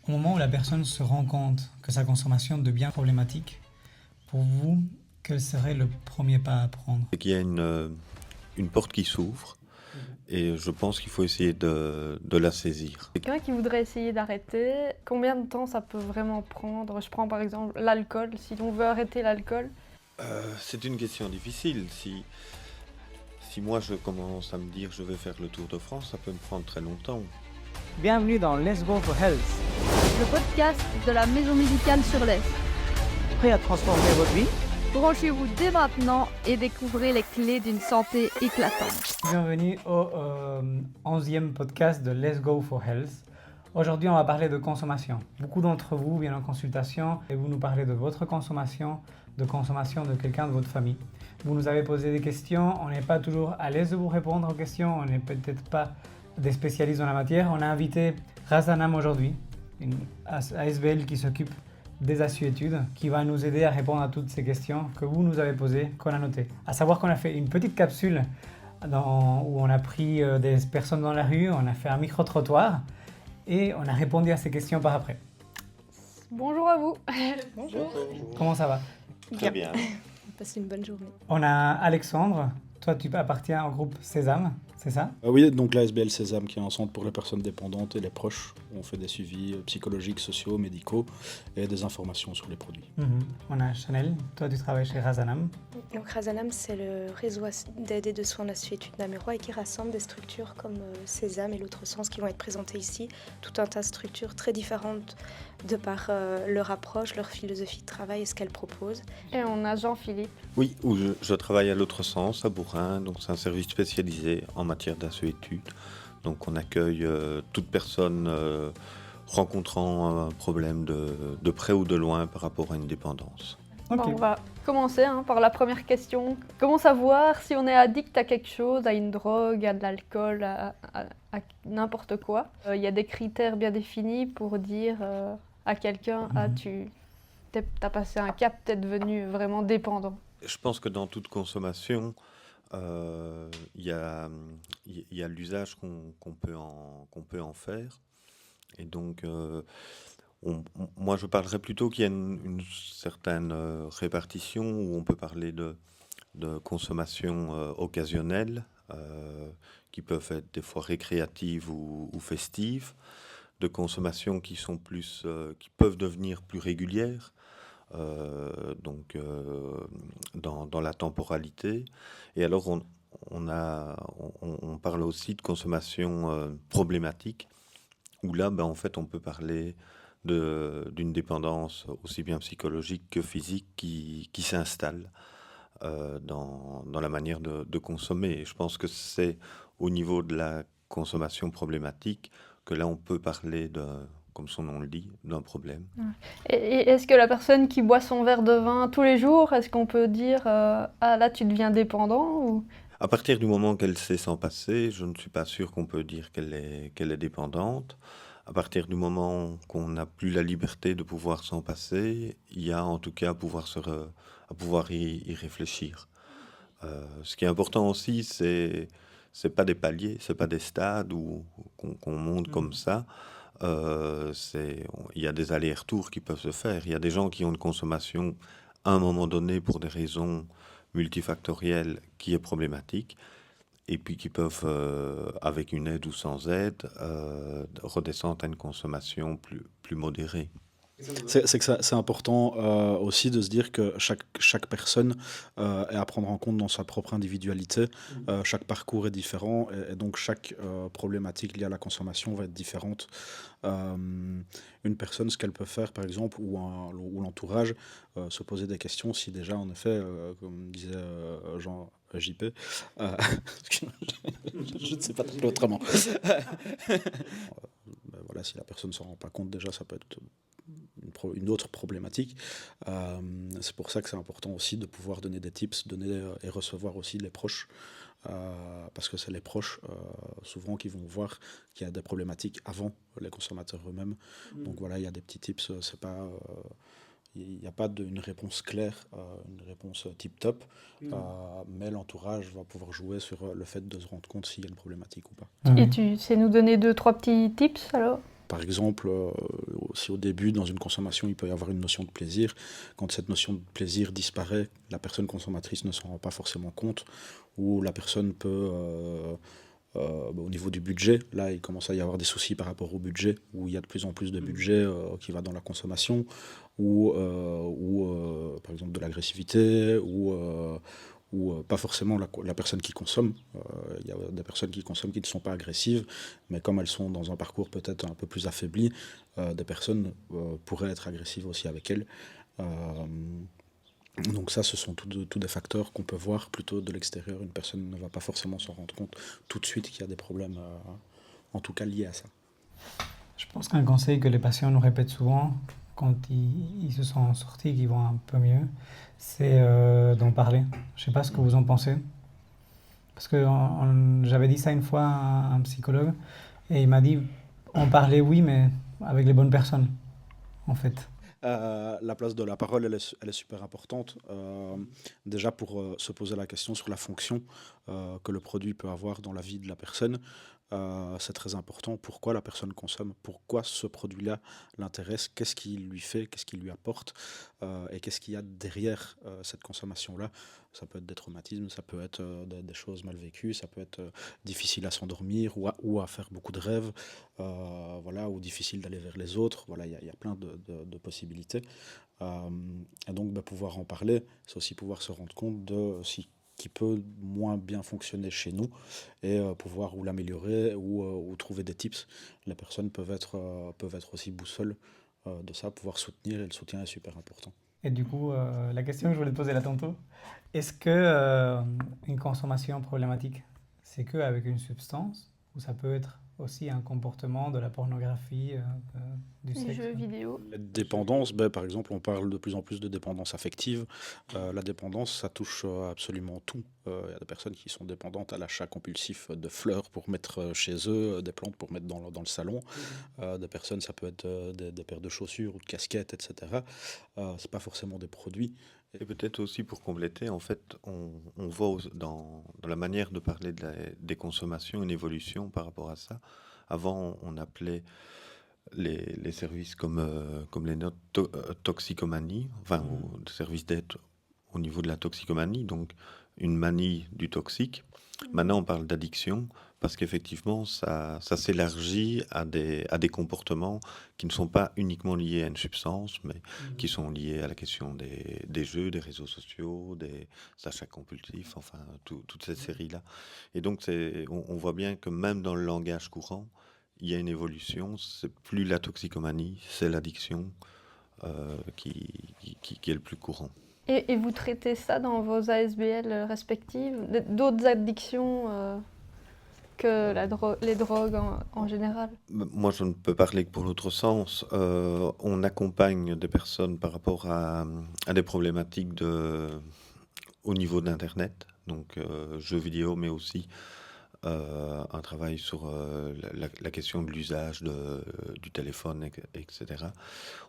Au moment où la personne se rend compte que sa consommation devient problématique, pour vous, quel serait le premier pas à prendre? C'est qu'il y a une porte qui s'ouvre et je pense qu'il faut essayer de la saisir. Quelqu'un qui voudrait essayer d'arrêter, combien de temps ça peut vraiment prendre? Je prends par exemple l'alcool, si on veut arrêter l'alcool. C'est une question difficile. Si moi je commence à me dire je vais faire le Tour de France, ça peut me prendre très longtemps. Bienvenue dans Let's Go for Health. Le podcast de la Maison Médicale sur l'Est. Prêt à transformer votre vie? Branchez-vous dès maintenant et découvrez les clés d'une santé éclatante. Bienvenue au 11e podcast de Let's Go for Health. Aujourd'hui, on va parler de consommation. Beaucoup d'entre vous viennent en consultation et vous nous parlez de votre consommation de quelqu'un de votre famille. Vous nous avez posé des questions, on n'est pas toujours à l'aise de vous répondre aux questions, on n'est peut-être pas des spécialistes dans la matière. On a invité Razanam aujourd'hui, une ASBL qui s'occupe des assuétudes, qui va nous aider à répondre à toutes ces questions que vous nous avez posées, qu'on a notées. À savoir qu'on a fait une petite capsule où on a pris des personnes dans la rue, on a fait un micro-trottoir et on a répondu à ces questions par après. Bonjour à vous. Bonjour. Comment ça va? Très bien. Passez une bonne journée. On a Alexandre, toi tu appartiens au groupe Sésame, c'est ça? Oui, donc l'ASBL Sésame qui est un centre pour les personnes dépendantes et les proches. On fait des suivis psychologiques, sociaux, médicaux et des informations sur les produits. On a Chanel, toi tu travailles chez Razanam. Donc Razanam, c'est le réseau d'aide et de soins en assuétude namurois et qui rassemble des structures comme Sésame et l'autre sens qui vont être présentées ici. Tout un tas de structures très différentes de par leur approche, leur philosophie de travail et ce qu'elles proposent. Et on a Jean-Philippe. Oui, où je travaille à l'autre sens, à Bourrin, donc c'est un service spécialisé en matière d'assuétude. Donc on accueille toute personne rencontrant un problème de près ou de loin par rapport à une dépendance. Ok. Bon, on va commencer par la première question. Comment savoir si on est addict à quelque chose, à une drogue, à de l'alcool, à n'importe quoi? Il y a des critères bien définis pour dire à quelqu'un t'as passé un cap, t'es devenu vraiment dépendant. Je pense que dans toute consommation, il y a l'usage qu'on peut en faire. Et donc, moi, je parlerais plutôt qu'il y a une certaine répartition où on peut parler de consommation occasionnelle, qui peuvent être des fois récréatives ou festives, de consommation qui peuvent devenir plus régulières, dans la temporalité. Et alors, on parle aussi de consommation problématique, où là, en fait, on peut parler d'une dépendance aussi bien psychologique que physique qui s'installe dans la manière de consommer. Et je pense que c'est au niveau de la consommation problématique que là, on peut parler comme son nom le dit, d'un problème. Et est-ce que la personne qui boit son verre de vin tous les jours, est-ce qu'on peut dire ah là tu deviens dépendant ou... À partir du moment qu'elle sait s'en passer, je ne suis pas sûr qu'on peut dire qu'elle est dépendante. À partir du moment qu'on n'a plus la liberté de pouvoir s'en passer, il y a en tout cas à pouvoir y réfléchir. Ce qui est important aussi, c'est pas des paliers, c'est pas des stades qu'on monte comme ça. Il y a des allers-retours qui peuvent se faire. Il y a des gens qui ont une consommation à un moment donné pour des raisons multifactorielles qui est problématique, et puis qui peuvent, avec une aide ou sans aide, redescendre à une consommation plus modérée. C'est important aussi de se dire que chaque personne est à prendre en compte dans sa propre individualité. Chaque parcours est différent et donc chaque problématique liée à la consommation va être différente. Une personne, ce qu'elle peut faire par exemple, ou l'entourage, se poser des questions si déjà en effet, comme disait Jean JP, je ne sais pas l'appeler autrement. Voilà, si la personne ne s'en rend pas compte déjà, ça peut être une autre problématique. C'est pour ça que c'est important aussi de pouvoir donner des tips, donner et recevoir aussi les proches, parce que c'est les proches souvent qui vont voir qu'il y a des problématiques avant les consommateurs eux-mêmes. Donc voilà, il y a des petits tips, c'est pas... il n'y a pas une réponse claire, une réponse tip-top, mais l'entourage va pouvoir jouer sur le fait de se rendre compte s'il y a une problématique ou pas. Et tu sais nous donner 2-3 petits tips alors? Par exemple, si au début, dans une consommation, il peut y avoir une notion de plaisir, quand cette notion de plaisir disparaît, la personne consommatrice ne s'en rend pas forcément compte, ou la personne peut, au niveau du budget, là, il commence à y avoir des soucis par rapport au budget, où il y a de plus en plus de budget qui va dans la consommation, ou par exemple de l'agressivité, ou pas forcément la personne qui consomme. Il y a des personnes qui consomment qui ne sont pas agressives, mais comme elles sont dans un parcours peut-être un peu plus affaibli, des personnes pourraient être agressives aussi avec elles. Donc ça, ce sont tous des facteurs qu'on peut voir plutôt de l'extérieur. Une personne ne va pas forcément s'en rendre compte tout de suite qu'il y a des problèmes, en tout cas liés à ça. Je pense qu'un conseil que les patients nous répètent souvent quand ils se sont sortis, qu'ils vont un peu mieux, c'est d'en parler. Je ne sais pas ce que vous en pensez. Parce que j'avais dit ça une fois à un psychologue et il m'a dit, en parler oui, mais avec les bonnes personnes, en fait. La place de la parole, elle est super importante. Déjà pour se poser la question sur la fonction que le produit peut avoir dans la vie de la personne. C'est très important. Pourquoi la personne consomme? Pourquoi ce produit-là l'intéresse? Qu'est-ce qu'il lui fait? Qu'est-ce qu'il lui apporte? Et qu'est-ce qu'il y a derrière cette consommation-là? Ça peut être des traumatismes, ça peut être des choses mal vécues, ça peut être difficile à s'endormir ou à faire beaucoup de rêves, voilà, ou difficile d'aller vers les autres. Voilà, il y a plein de possibilités. Et donc, pouvoir en parler, c'est aussi pouvoir se rendre compte de qui peut moins bien fonctionner chez nous et pouvoir ou l'améliorer ou trouver des tips. Les personnes peuvent être aussi boussole de ça, pouvoir soutenir, et le soutien est super important. Et du coup, la question que je voulais te poser là tantôt, est-ce que une consommation problématique, c'est qu'avec une substance ou ça peut être aussi un comportement, de la pornographie, du Les sexe? jeux vidéo. La dépendance, par exemple, on parle de plus en plus de dépendance affective. La dépendance, ça touche absolument tout. Il y a des personnes qui sont dépendantes à l'achat compulsif de fleurs pour mettre chez eux, des plantes pour mettre dans le salon. Des personnes, ça peut être des paires de chaussures ou de casquettes, etc. C'est pas forcément des produits. Et peut-être aussi pour compléter, en fait, on voit dans la manière de parler des consommations une évolution par rapport à ça. Avant, on appelait les services comme les notes toxicomanie, enfin, ou services d'aide au niveau de la toxicomanie, donc une manie du toxique. Maintenant, on parle d'addiction parce qu'effectivement, ça s'élargit à des comportements qui ne sont pas uniquement liés à une substance, mais qui sont liés à la question des jeux, des réseaux sociaux, des achats compulsifs, enfin, toute cette série-là. Et donc, on voit bien que même dans le langage courant, il y a une évolution. C'est plus la toxicomanie, c'est l'addiction qui est le plus courant. Et vous traitez ça dans vos ASBL respectives? D'autres addictions que les drogues en général? Moi, je ne peux parler que pour l'autre sens. On accompagne des personnes par rapport à des problématiques au niveau d'Internet, donc jeux vidéo, mais aussi un travail sur la question de l'usage du téléphone, etc.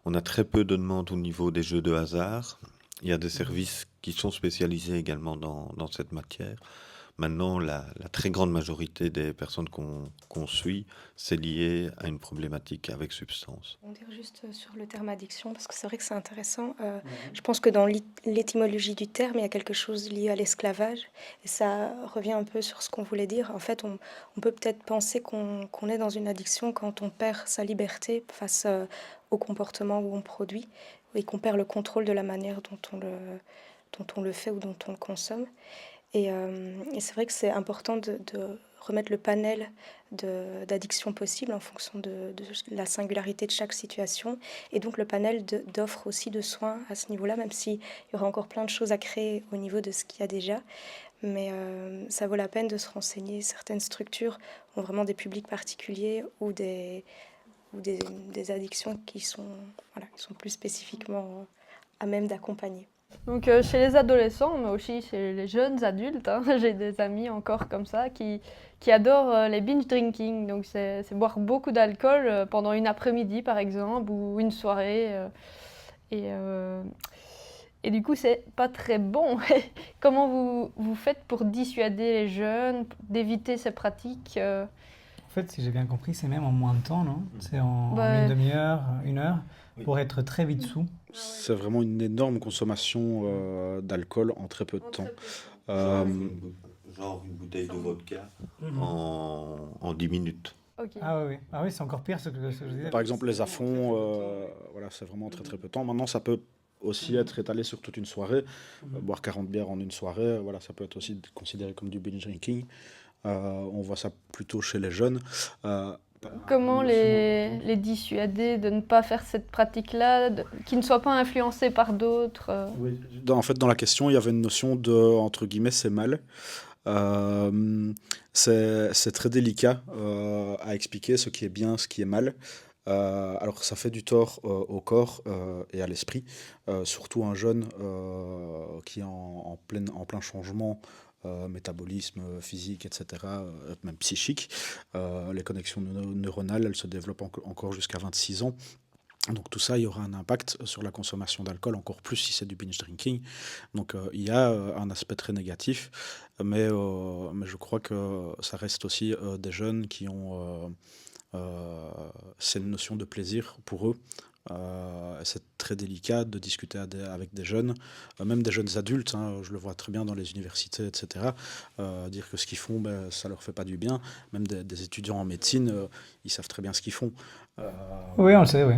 On a très peu de demandes au niveau des jeux de hasard. Il y a des services qui sont spécialisés également dans cette matière. Maintenant, la très grande majorité des personnes qu'on suit, c'est lié à une problématique avec substance. On va dire juste sur le terme addiction, parce que c'est vrai que c'est intéressant. Je pense que dans l'étymologie du terme, il y a quelque chose lié à l'esclavage. Et ça revient un peu sur ce qu'on voulait dire. En fait, on peut peut-être penser qu'on est dans une addiction quand on perd sa liberté face au comportement où on produit, et qu'on perd le contrôle de la manière dont on le fait ou dont on le consomme. Et c'est vrai que c'est important de remettre le panel d'addictions possibles en fonction de la singularité de chaque situation, et donc le panel d'offres aussi de soins à ce niveau-là, même s'il y aura encore plein de choses à créer au niveau de ce qu'il y a déjà. Mais ça vaut la peine de se renseigner. Certaines structures ont vraiment des publics particuliers ou des addictions qui sont plus spécifiquement à même d'accompagner. Donc chez les adolescents, mais aussi chez les jeunes adultes, hein, j'ai des amis encore comme ça qui adorent les binge drinking. Donc c'est boire beaucoup d'alcool pendant une après-midi par exemple, ou une soirée. Et du coup, c'est pas très bon. Comment vous faites pour dissuader les jeunes, d'éviter ces pratiques En fait, si j'ai bien compris, c'est même en moins de temps, non? C'est en Ouais. une demi-heure, 1 heure, Oui. pour être très vite sous. C'est vraiment une énorme consommation d'alcool en très peu de temps. Genre une bouteille de vodka en 10 minutes. Ok. Ah oui, ah oui, c'est encore pire ce que je disais. Par exemple, les affons, voilà, c'est vraiment très très peu de temps. Maintenant, ça peut aussi être étalé sur toute une soirée. Boire 40 bières en une soirée, voilà, ça peut être aussi considéré comme du binge drinking. On voit ça plutôt chez les jeunes. Comment les dissuader de ne pas faire cette pratique-là, qui ne soit pas influencés par d'autres En fait, dans la question, il y avait une notion de, entre guillemets, c'est mal. C'est très délicat à expliquer ce qui est bien, ce qui est mal. Alors ça fait du tort au corps et à l'esprit, surtout un jeune qui est en plein changement, métabolisme physique, etc., même psychique. Les connexions neuronales, elles se développent encore jusqu'à 26 ans. Donc tout ça, il y aura un impact sur la consommation d'alcool, encore plus si c'est du binge drinking. Donc il y a un aspect très négatif, mais je crois que ça reste aussi des jeunes qui ont cette notion de plaisir pour eux. C'est très délicat de discuter avec des jeunes, même des jeunes adultes, hein, je le vois très bien dans les universités, etc. Dire que ce qu'ils font, ben, ça leur fait pas du bien. Même des étudiants en médecine, ils savent très bien ce qu'ils font. Oui, on le sait, oui.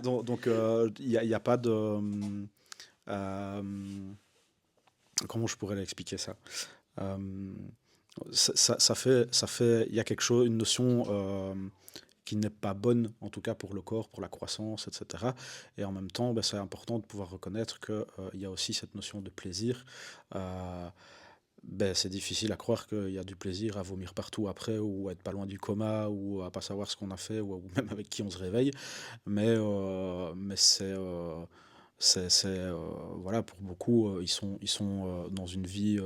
Donc, il n'y a pas de... comment je pourrais l'expliquer ça? Ça fait, il y a quelque chose, une notion qui n'est pas bonne, en tout cas pour le corps, pour la croissance, etc. Et en même temps, ben, c'est important de pouvoir reconnaître qu'il y a aussi cette notion de plaisir. Ben, c'est difficile à croire qu'il y a du plaisir à vomir partout après, ou à être pas loin du coma, ou à pas savoir ce qu'on a fait, ou même avec qui on se réveille. Mais voilà, pour beaucoup, ils sont dans une vie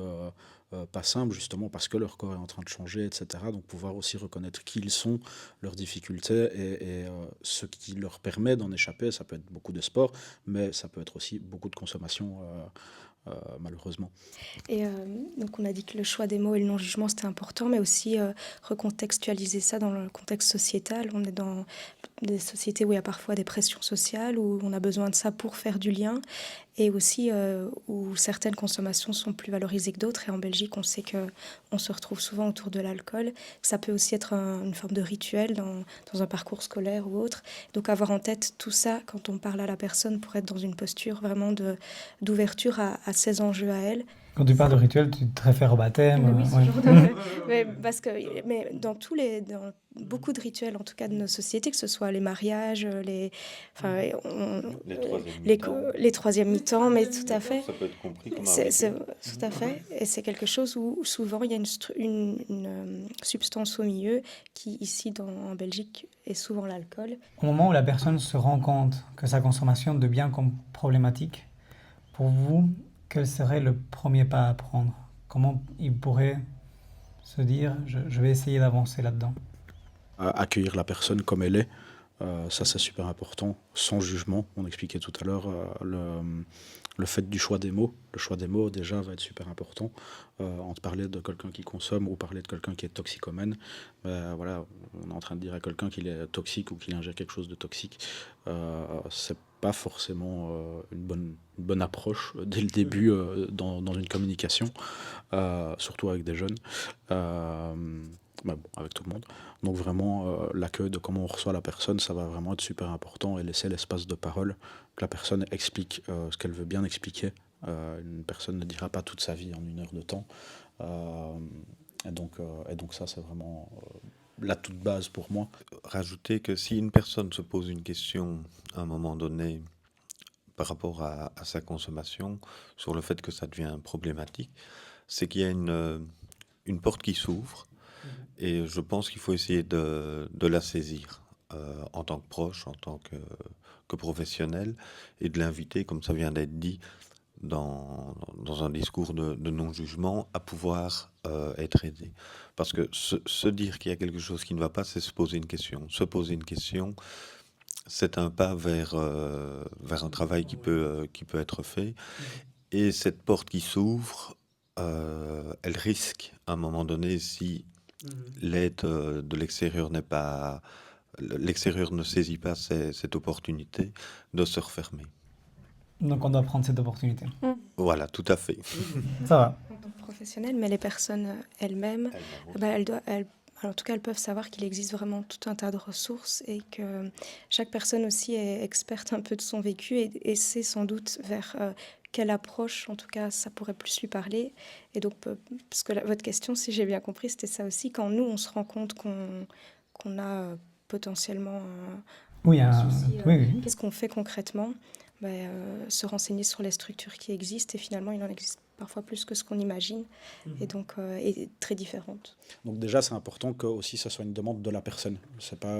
pas simple, justement parce que leur corps est en train de changer, etc. Donc pouvoir aussi reconnaître qui ils sont, leurs difficultés et ce qui leur permet d'en échapper. Ça peut être beaucoup de sport, mais ça peut être aussi beaucoup de consommation, malheureusement. Et donc on a dit que le choix des mots et le non-jugement c'était important, mais aussi recontextualiser ça dans le contexte sociétal. On est dans des sociétés où il y a parfois des pressions sociales, où on a besoin de ça pour faire du lien, et aussi où certaines consommations sont plus valorisées que d'autres. Et en Belgique, on sait qu'on se retrouve souvent autour de l'alcool. Ça peut aussi être une forme de rituel dans un parcours scolaire ou autre. Donc avoir en tête tout ça quand on parle à la personne pour être dans une posture vraiment d'ouverture à ces enjeux à elle. Quand tu parles de rituel, tu te réfères au baptême. Oui, ce ouais. genre de... mais dans beaucoup de rituels, en tout cas de nos sociétés, que ce soit les mariages, les troisièmes mi-temps, mais tout à fait. Ça peut être compris comme un C'est rituel. tout à fait. Et c'est quelque chose où souvent il y a une substance au milieu qui, ici en Belgique, est souvent l'alcool. Au moment où la personne se rend compte que sa consommation devient comme problématique, pour vous, quel serait le premier pas à prendre? Comment il pourrait se dire, je vais essayer d'avancer là-dedans? Accueillir la personne comme elle est, ça c'est super important, sans jugement. On expliquait tout à l'heure le fait du choix des mots. Le choix des mots déjà va être super important. Entre parler de quelqu'un qui consomme ou parler de quelqu'un qui est toxicomane, voilà, on est en train de dire à quelqu'un qu'il est toxique ou qu'il ingère quelque chose de toxique. C'est pas forcément une bonne approche dès le début dans une communication, surtout avec des jeunes. Avec tout le monde. Donc vraiment, l'accueil de comment on reçoit la personne, ça va vraiment être super important, et laisser l'espace de parole, que la personne explique ce qu'elle veut bien expliquer. Une personne ne dira pas toute sa vie en 1 heure de temps. Et donc ça, c'est vraiment la toute base pour moi. Rajouter que si une personne se pose une question à un moment donné par rapport à sa consommation, sur le fait que ça devient problématique, c'est qu'il y a une porte qui s'ouvre. Et je pense qu'il faut essayer de la saisir en tant que proche, en tant que professionnel, et de l'inviter, comme ça vient d'être dit, dans un discours de non-jugement, à pouvoir être aidé. Parce que se dire qu'il y a quelque chose qui ne va pas, c'est se poser une question. Se poser une question, c'est un pas vers un travail qui peut être fait. Et cette porte qui s'ouvre, elle risque, à un moment donné, si L'aide de l'extérieur n'est pas... L'extérieur ne saisit pas cette opportunité de se refermer. Donc on doit prendre cette opportunité. Voilà, tout à fait. Ça va. En tant que professionnel, mais les personnes elles-mêmes, en tout cas, elles peuvent savoir qu'il existe vraiment tout un tas de ressources et que chaque personne aussi est experte un peu de son vécu et sait sans doute vers quelle approche, en tout cas, ça pourrait plus lui parler. Et donc, parce que votre question, si j'ai bien compris, c'était ça aussi, quand nous, on se rend compte qu'on a potentiellement Oui, un souci, oui. qu'est-ce qu'on fait concrètement? Se renseigner sur les structures qui existent et finalement il en existe parfois plus que ce qu'on imagine et donc et très différentes. Donc déjà, c'est important que aussi ça soit une demande de la personne. C'est pas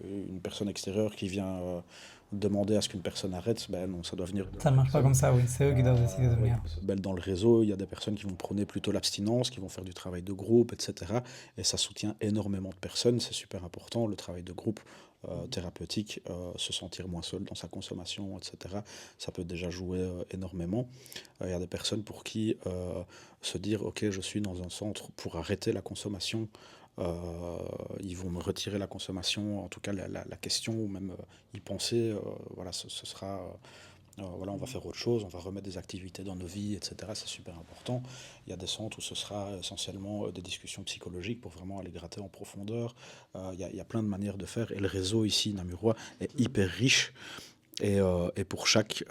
une personne extérieure qui vient demander à ce qu'une personne arrête. Ben non, ça doit venir de Ça ne marche pas comme ça, oui. C'est eux qui doivent décider de venir. Ben, dans le réseau, il y a des personnes qui vont prôner plutôt l'abstinence, qui vont faire du travail de groupe, etc. Et ça soutient énormément de personnes. C'est super important, le travail de groupe thérapeutique, se sentir moins seul dans sa consommation, etc. Ça peut déjà jouer énormément. Il y a des personnes pour qui se dire « Ok, je suis dans un centre pour arrêter la consommation », ils vont me retirer la consommation, en tout cas la question, ou même y penser, voilà, ce sera... voilà, on va faire autre chose, on va remettre des activités dans nos vies, etc. C'est super important. Il y a des centres où ce sera essentiellement des discussions psychologiques pour vraiment aller gratter en profondeur. Il y a plein de manières de faire. Et le réseau ici, namurois, est hyper riche. Et pour chaque,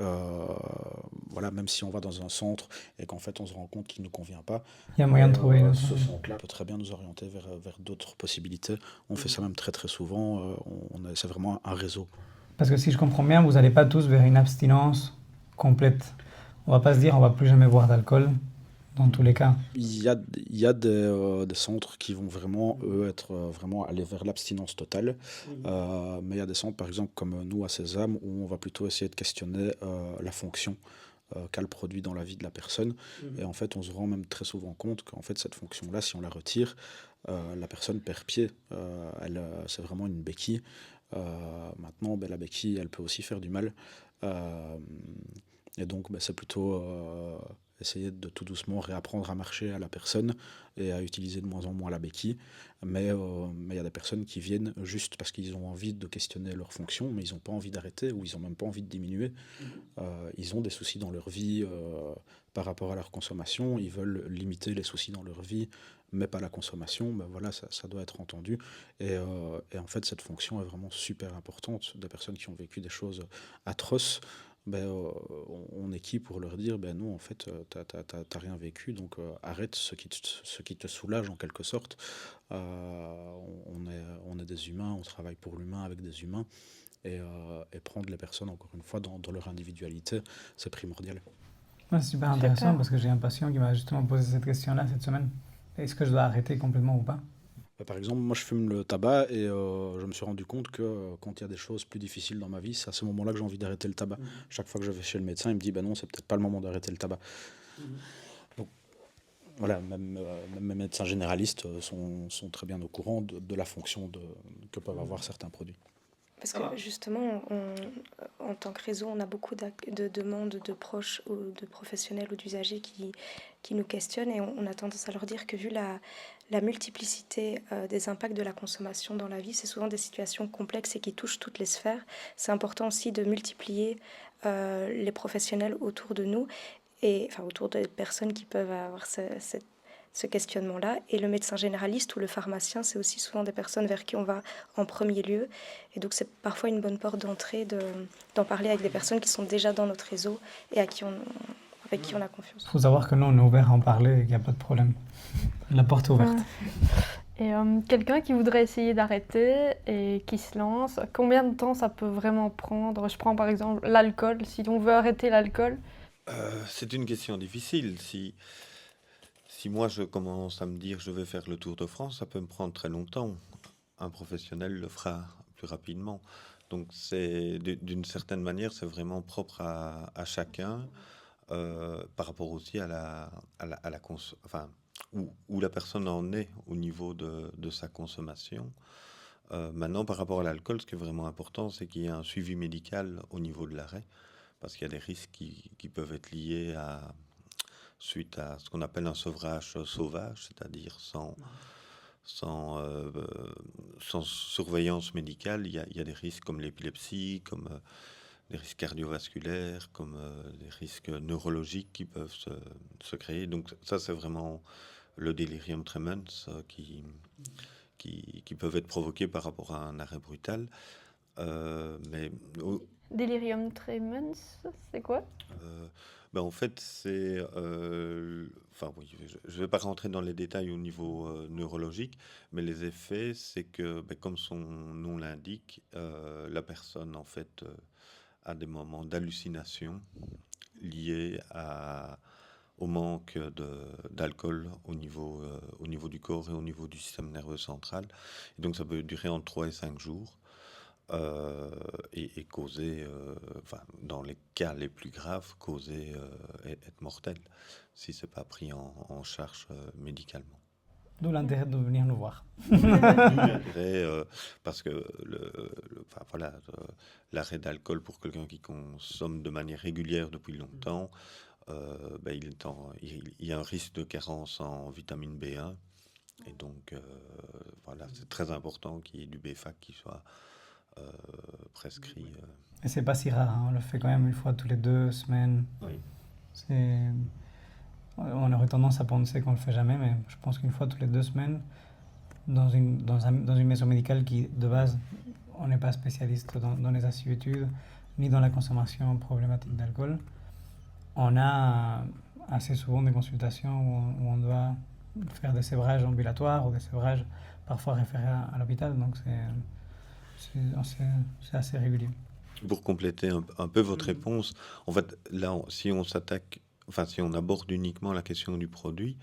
voilà, même si on va dans un centre et qu'en fait on se rend compte qu'il ne nous convient pas, Il y a moyen de trouver une autre. ce centre-là peut très bien nous orienter vers d'autres possibilités. On fait ça même très très souvent. C'est vraiment un réseau. Parce que si je comprends bien, vous n'allez pas tous vers une abstinence complète. On va pas se dire on va plus jamais boire d'alcool dans tous les cas. Il y a des centres qui vont vraiment, eux, être vraiment aller vers l'abstinence totale. Mais il y a des centres, par exemple, comme nous à Sésame, où on va plutôt essayer de questionner la fonction qu'a le produit dans la vie de la personne. Et en fait, on se rend même très souvent compte qu'en fait, cette fonction-là, si on la retire, la personne perd pied. C'est vraiment une béquille. Maintenant, la béquille, elle peut aussi faire du mal. Et donc, c'est plutôt essayer de tout doucement réapprendre à marcher à la personne et à utiliser de moins en moins la béquille. Mais il y a des personnes qui viennent juste parce qu'ils ont envie de questionner leur fonction, mais ils n'ont pas envie d'arrêter ou ils n'ont même pas envie de diminuer. Ils ont des soucis dans leur vie par rapport à leur consommation. Ils veulent limiter les soucis dans leur vie, mais pas la consommation. Voilà, ça doit être entendu. Et en fait, cette fonction est vraiment super importante. Des personnes qui ont vécu des choses atroces, on est qui pour leur dire non, en fait, t'as rien vécu, donc arrête ce qui te soulage en quelque sorte. On est des humains, on travaille pour l'humain avec des humains, et prendre les personnes, encore une fois, dans leur individualité, c'est primordial. Ouais, c'est super intéressant parce que j'ai un patient qui m'a justement posé cette question-là cette semaine. Est-ce que je dois arrêter complètement ou pas? Par exemple, moi je fume le tabac et je me suis rendu compte que quand il y a des choses plus difficiles dans ma vie, c'est à ce moment-là que j'ai envie d'arrêter le tabac. Chaque fois que je vais chez le médecin, il me dit non, c'est peut-être pas le moment d'arrêter le tabac. Donc voilà, même mes médecins généralistes sont très bien au courant de la fonction que peuvent avoir certains produits. Parce que justement, en tant que réseau, on a beaucoup de demandes de proches ou de professionnels ou d'usagers qui nous questionnent et on a tendance à leur dire que vu la multiplicité des impacts de la consommation dans la vie, c'est souvent des situations complexes et qui touchent toutes les sphères. C'est important aussi de multiplier les professionnels autour de nous, autour des personnes qui peuvent avoir ce questionnement-là. Et le médecin généraliste ou le pharmacien, c'est aussi souvent des personnes vers qui on va en premier lieu. Et donc c'est parfois une bonne porte d'entrée d'en parler avec des personnes qui sont déjà dans notre réseau et avec qui on a confiance. Il faut savoir que nous, on est ouvert à en parler et qu'il n'y a pas de problème. La porte est ouverte. Et quelqu'un qui voudrait essayer d'arrêter et qui se lance, combien de temps ça peut vraiment prendre? Je prends par exemple l'alcool. Si on veut arrêter l'alcool. C'est une question difficile. Si moi je commence à me dire je vais faire le Tour de France, ça peut me prendre très longtemps. Un professionnel le fera plus rapidement. Donc d'une certaine manière, c'est vraiment propre à chacun par rapport aussi à la enfin, où la personne en est au niveau de sa consommation. Maintenant, par rapport à l'alcool, ce qui est vraiment important, c'est qu'il y ait un suivi médical au niveau de l'arrêt, parce qu'il y a des risques qui peuvent être liés suite à ce qu'on appelle un sevrage sauvage, c'est-à-dire sans surveillance médicale, il y a des risques comme l'épilepsie, comme des risques cardiovasculaires, comme des risques neurologiques qui peuvent se créer. Donc ça, c'est vraiment le delirium tremens qui peuvent être provoqués par rapport à un arrêt brutal. Mais Delirium tremens, c'est quoi? en fait, c'est... enfin, oui, je ne vais pas rentrer dans les détails au niveau neurologique, mais les effets, c'est que, comme son nom l'indique, la personne, en fait, a des moments d'hallucination liés au manque d'alcool au niveau du corps et au niveau du système nerveux central. Et donc, ça peut durer entre 3 et 5 jours. Et causer, dans les cas les plus graves, être mortel si c'est pas pris en charge médicalement. D'où l'intérêt de venir nous voir. Parce que l'arrêt d'alcool pour quelqu'un qui consomme de manière régulière depuis longtemps, il y a un risque de carence en vitamine B1 et donc c'est très important qu'il y ait du BFAC qui soit prescrit. Et c'est pas si rare, hein. On le fait quand même une fois tous les 2 semaines. Oui. On aurait tendance à penser qu'on le fait jamais, mais je pense qu'une fois tous les 2 semaines, dans une maison médicale qui, de base, on n'est pas spécialiste dans les assiduités, ni dans la consommation problématique d'alcool, on a assez souvent des consultations où on doit faire des sévrages ambulatoires ou des sévrages parfois référés à l'hôpital, donc c'est assez régulier. Pour compléter un peu votre réponse, en fait, là, si on aborde uniquement la question du produit,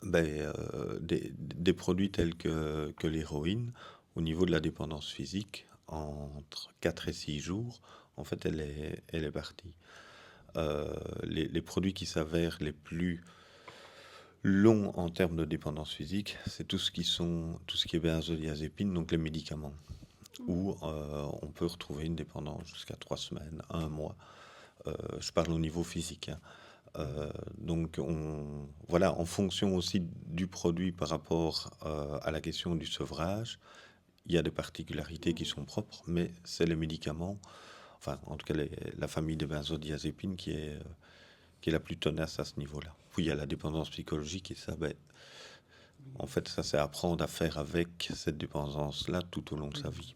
des produits tels que l'héroïne, au niveau de la dépendance physique, entre 4 et 6 jours, en fait, elle est partie. Les produits qui s'avèrent les plus longs en termes de dépendance physique, c'est tout ce qui est benzodiazépine, donc les médicaments, où on peut retrouver une dépendance jusqu'à 3 semaines, 1 mois. Je parle au niveau physique. Donc, en fonction aussi du produit par rapport à la question du sevrage, il y a des particularités qui sont propres, mais c'est les médicaments, enfin, en tout cas, la famille des benzodiazépines qui est la plus tenace à ce niveau-là. Puis il y a la dépendance psychologique et ça, en fait, ça c'est apprendre à faire avec cette dépendance-là tout au long de sa vie.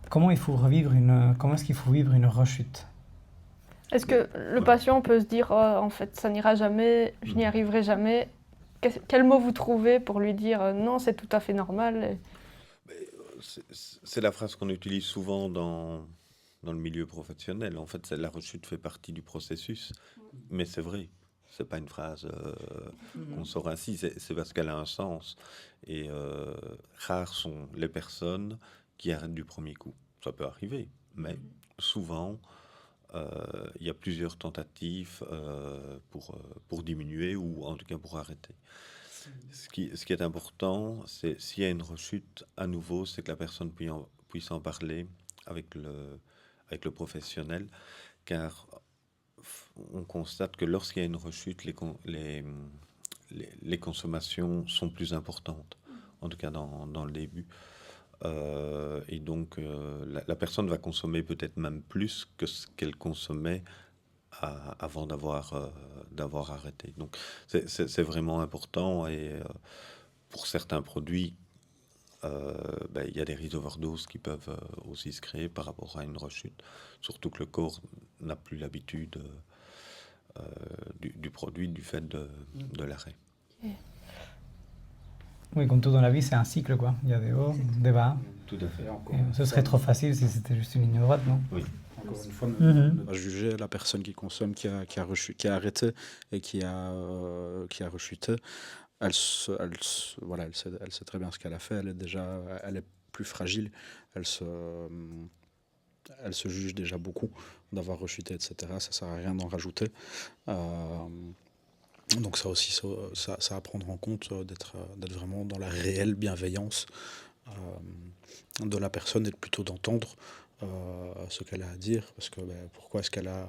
Comment est-ce qu'il faut vivre une rechute? Est-ce que le patient peut se dire en fait ça n'ira jamais, je n'y arriverai jamais? Quel mot vous trouvez pour lui dire non, c'est tout à fait normal? C'est la phrase qu'on utilise souvent dans le milieu professionnel. En fait, la rechute fait partie du processus, mais c'est vrai. C'est pas une phrase qu'on sort ainsi, c'est parce qu'elle a un sens. Et rares sont les personnes qui arrêtent du premier coup. Ça peut arriver, mais souvent, il y a plusieurs tentatives pour diminuer ou en tout cas pour arrêter. Ce qui est important, c'est s'il y a une rechute, à nouveau, c'est que la personne puisse en parler avec le professionnel, car on constate que lorsqu'il y a une rechute, les consommations sont plus importantes, en tout cas dans le début. Et donc, la personne va consommer peut-être même plus que ce qu'elle consommait avant d'avoir arrêté. Donc, c'est vraiment important. Et pour certains produits, il y a des risques d'overdose qui peuvent aussi se créer par rapport à une rechute. Surtout que le corps n'a plus l'habitude du produit du fait de l'arrêt. Okay. Oui, comme tout dans la vie, c'est un cycle, quoi. Il y a des hauts, des bas. Tout à fait. Ce serait trop facile si c'était juste une ligne droite, non? Oui. Encore une fois, ne pas juger la personne qui consomme, qui a arrêté et qui a rechuté. Elle sait très bien ce qu'elle a fait. Elle est plus fragile. Elle se juge déjà beaucoup d'avoir rechuté, etc. Ça sert à rien d'en rajouter. Donc ça aussi, ça à prendre en compte, d'être vraiment dans la réelle bienveillance de la personne et plutôt d'entendre ce qu'elle a à dire, parce que pourquoi est-ce qu'elle a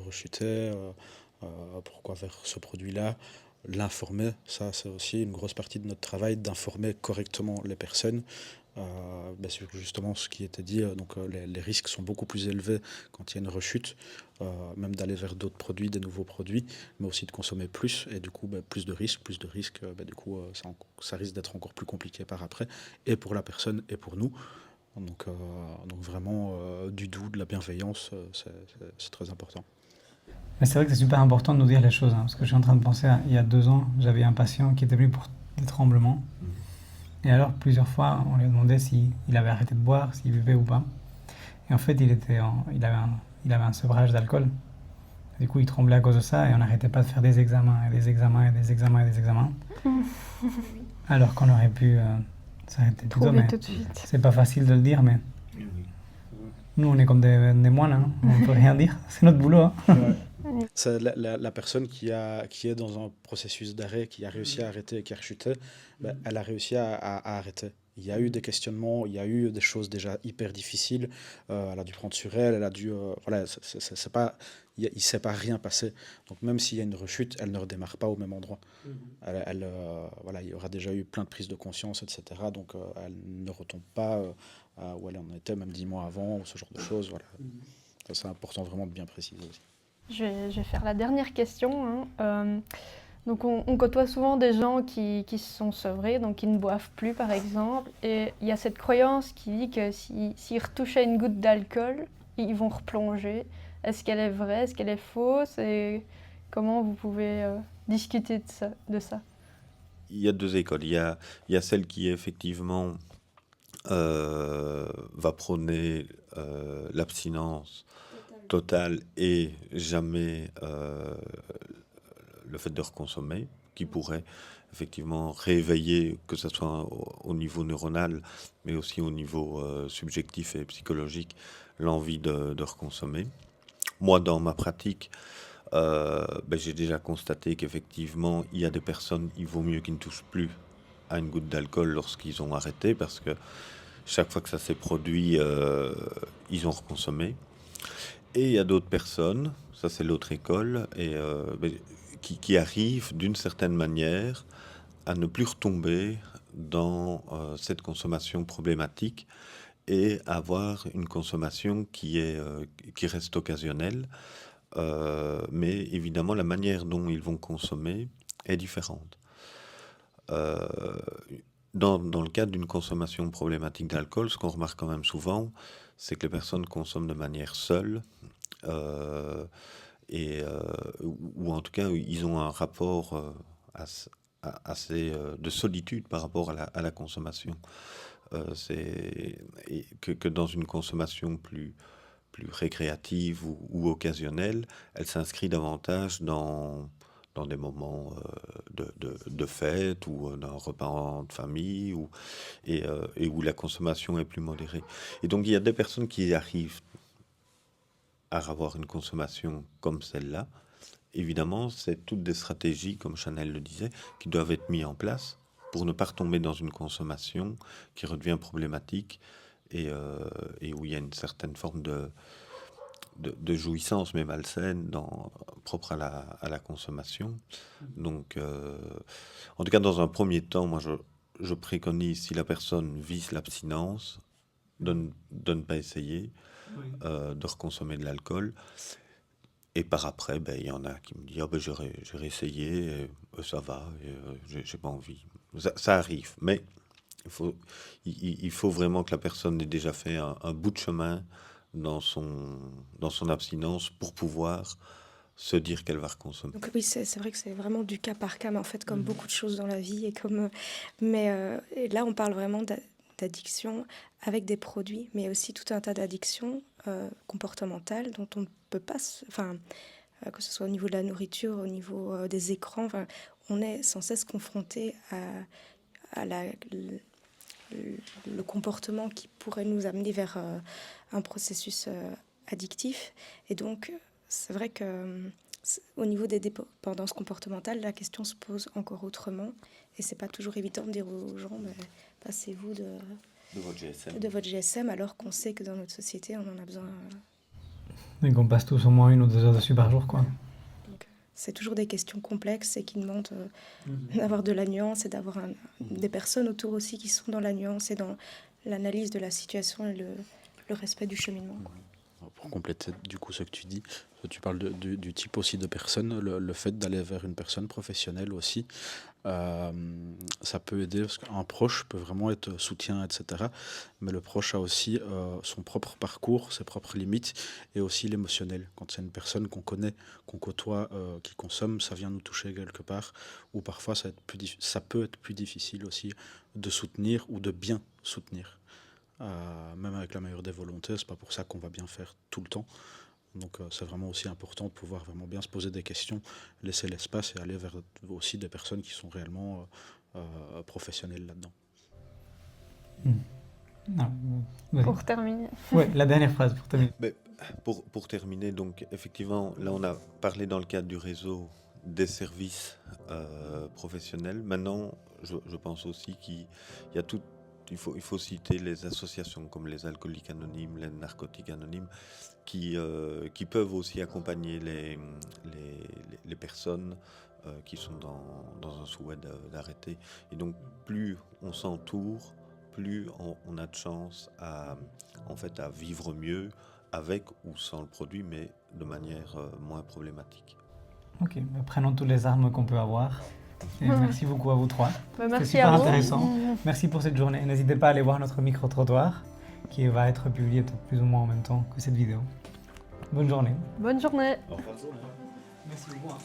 rechuté, pourquoi vers ce produit-là, l'informer, ça c'est aussi une grosse partie de notre travail, d'informer correctement les personnes. Sur justement ce qui était dit, les risques sont beaucoup plus élevés quand il y a une rechute, même d'aller vers d'autres produits, des nouveaux produits, mais aussi de consommer plus, et du coup plus de risques, ça risque d'être encore plus compliqué par après, et pour la personne et pour nous. Donc vraiment du doux, de la bienveillance, c'est très important. Mais c'est vrai que c'est super important de nous dire les choses, parce que je suis en train de penser il y a 2 ans, j'avais un patient qui était venu pour des tremblements. Et alors, plusieurs fois, on lui a demandé s'il avait arrêté de boire, s'il buvait ou pas. Et en fait, il avait un sevrage d'alcool. Du coup, il tremblait à cause de ça et on n'arrêtait pas de faire des examens et des examens et des examens et des examens. Alors qu'on aurait pu s'arrêter plus tôt. Trouver Mais tout de suite. c'est pas facile de le dire, mais nous, on est comme des moines, hein. On ne peut rien dire. C'est notre boulot. Hein. C'est la personne qui est dans un processus d'arrêt, qui a réussi à arrêter et qui a rechuté, elle a réussi à arrêter. Il y a eu des questionnements, il y a eu des choses déjà hyper difficiles. Elle a dû prendre sur elle, elle a dû... c'est pas, il ne s'est pas rien passé. Donc même s'il y a une rechute, elle ne redémarre pas au même endroit. Il y aura déjà eu plein de prises de conscience, etc. Donc elle ne retombe pas où elle en était même 10 mois avant, ou ce genre de choses. Voilà. Ça, c'est important vraiment de bien préciser aussi. Je vais faire la dernière question. Donc on côtoie souvent des gens qui se sont sevrés, donc qui ne boivent plus par exemple, et il y a cette croyance qui dit que s'ils retouchent à une goutte d'alcool, ils vont replonger. Est-ce qu'elle est vraie, est-ce qu'elle est fausse, et comment vous pouvez discuter de ça? Il y a 2 écoles. Il y a celle qui effectivement va prôner l'abstinence totale et jamais le fait de reconsommer, qui pourrait effectivement réveiller, que ce soit au niveau neuronal, mais aussi au niveau subjectif et psychologique, l'envie de reconsommer. Moi, dans ma pratique, j'ai déjà constaté qu'effectivement, il y a des personnes, il vaut mieux qu'ils ne touchent plus à une goutte d'alcool lorsqu'ils ont arrêté, parce que chaque fois que ça s'est produit, ils ont reconsommé. Et il y a d'autres personnes, ça c'est l'autre école, qui arrivent d'une certaine manière à ne plus retomber dans cette consommation problématique et avoir une consommation qui reste occasionnelle. Mais évidemment, la manière dont ils vont consommer est différente. Dans le cadre d'une consommation problématique d'alcool, ce qu'on remarque quand même souvent, c'est que les personnes consomment de manière seule, ou en tout cas, ils ont un rapport assez de solitude par rapport à la consommation. Que dans une consommation plus récréative ou occasionnelle, elle s'inscrit davantage dans des moments de fête ou d'un repas en famille et où la consommation est plus modérée. Et donc, il y a des personnes qui arrivent à avoir une consommation comme celle-là. Évidemment, c'est toutes des stratégies, comme Chanel le disait, qui doivent être mises en place pour ne pas retomber dans une consommation qui redevient problématique et où il y a une certaine forme de jouissance, mais malsaine, propre à la consommation. Donc, en tout cas, dans un premier temps, moi, je préconise, si la personne vise l'abstinence, de ne pas essayer de reconsommer de l'alcool. Et par après, il y en a qui me disent j'ai réessayé, ça va, j'ai pas envie. Ça arrive, mais il faut vraiment que la personne ait déjà fait un bout de chemin dans son abstinence pour pouvoir se dire qu'elle va reconsommer. Donc oui, c'est vrai que c'est vraiment du cas par cas, mais en fait, comme beaucoup de choses dans la vie, et là, on parle vraiment d'addiction avec des produits, mais aussi tout un tas d'addictions comportementales dont on ne peut pas, que ce soit au niveau de la nourriture, au niveau des écrans, on est sans cesse confronté à le comportement qui pourrait nous amener vers un processus addictif. Et donc, c'est vrai que au niveau des dépendances comportementales, la question se pose encore autrement. Et c'est pas toujours évident de dire aux gens, passez-vous de votre GSM, alors qu'on sait que dans notre société, on en a besoin. Et qu'on passe tous au moins 1 ou 2 heures dessus par jour, quoi. c'est toujours des questions complexes et qui demandent d'avoir de la nuance et d'avoir des personnes autour aussi qui sont dans la nuance et dans l'analyse de la situation et le respect du cheminement. Pour compléter du coup ce que tu dis, tu parles du type aussi de personne, le fait d'aller vers une personne professionnelle aussi, ça peut aider parce qu'un proche peut vraiment être soutien, etc. Mais le proche a aussi son propre parcours, ses propres limites et aussi l'émotionnel. Quand c'est une personne qu'on connaît, qu'on côtoie, qui consomme, ça vient nous toucher quelque part, ou parfois ça peut être plus difficile aussi de soutenir ou de bien soutenir. Même avec la meilleure des volontés, c'est pas pour ça qu'on va bien faire tout le temps. Donc c'est vraiment aussi important de pouvoir vraiment bien se poser des questions, laisser l'espace et aller vers aussi des personnes qui sont réellement professionnelles là-dedans. Non, vas-y. Pour terminer. Ouais, la dernière phrase pour terminer. Mais pour terminer, donc effectivement, là on a parlé dans le cadre du réseau des services professionnels. Maintenant, je pense aussi qu'il y a il faut citer les associations comme les alcooliques anonymes, les narcotiques anonymes, qui peuvent aussi accompagner les personnes qui sont dans un souhait d'arrêter. Et donc, plus on s'entoure, plus on a de chance à vivre mieux avec ou sans le produit, mais de manière moins problématique. Ok, prenons toutes les armes qu'on peut avoir. Et merci beaucoup à vous trois. Merci super à vous. intéressant. Merci pour cette journée. N'hésitez pas à aller voir notre micro-trottoir qui va être publié peut-être plus ou moins en même temps que cette vidéo. Bonne journée. Bonne journée. Au revoir. Merci beaucoup.